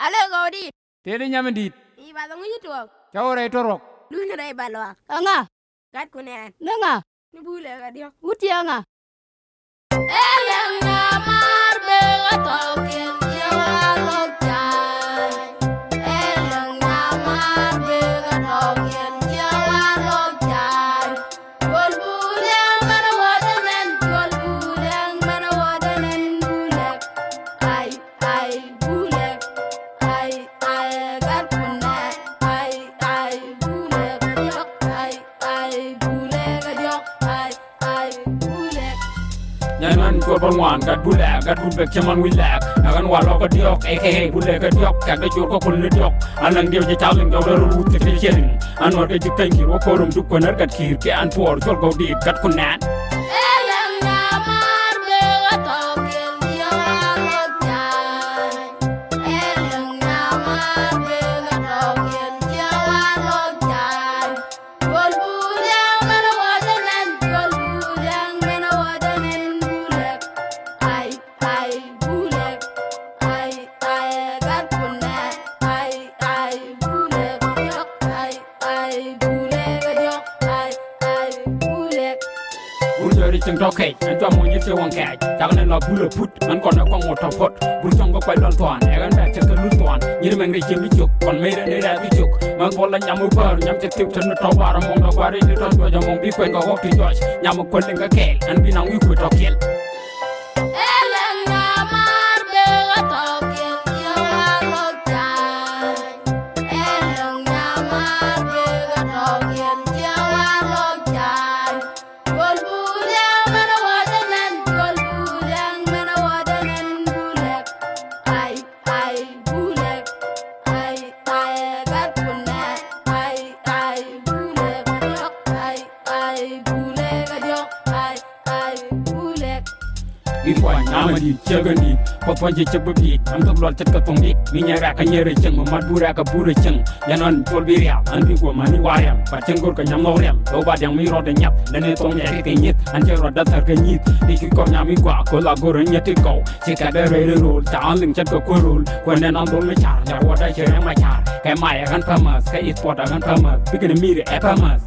Ale godi. Tede nyamendit. Iba dong itu. Chawre torok. Lu nere balwa. Anga, Kat kunen. nanga, Ni bule ga dia. uti anga. Elanga marbe atoken jawalok jai. Elanga marbe atoken jawalok jai. Gol bule mana wadanen, gol bule mana wadanen bule. Ai bule. Ai gat kunen. Ai bule ga dia. Ai bule ga dia. Ai bule. Nyanan korban wan gat bulak gat bulbek chaman wilak agan walo ko diok aka bulak gat diok kada jor ko kul diok alang dio je chawling do ru te ke cheling anor ke jikkan ki ro korum duk ko nar gat kir ke an por jol go dit gat kunan Elanga marbe atoken jawalok jai. Elanga marbe atoken jawalok jai. Gol bule mana wadanen, gol bule mana wadanen bulek. Ai bulek. Ai gat kunen. Ai bulek. Ai bulek dia. Ai bulek. Burjori cheng tokai an to mo nyite won kai takne la bula put an kon ko ngoto pot bur chongo koy dol toan egan ba che lu toan nyir meng re chemi chok kon mere ne ra bi chok man bola nyamu bar nyam te tik tan to war mong do bare ni to jo mong bi ko ko hokti josh nyam ko lenga kel an bi nang wi ko to kel Elanga marbe atoken jawalok jai. Elanga marbe atoken jawalok jai. Gol bule mana wadanen, gol bule mana wadanen bulek. Ai bulek. Ai gat kunen. Ai bulek. Ai bulek dia. Ai bulek. Before Namadi, Chagandi, Papa Jababi, and the blood Chakatongi, Minyaka Nyere Cheng, Maduraka Buracheng, Yanan Tolbiria, and Bigo Mani Wariam, Pachengo Kanyamoriam, Obadiang Miro the Yap, the Neton Yakit, and Jero Data Ganit, Nikiko Colagor and Yatiko, Chicada Rule, Charling Chakakuru, when an Andolmachar, what I share my char, Kamaya and Pamas, Kay Spot and Pamas, Picking a mirror, Epamas.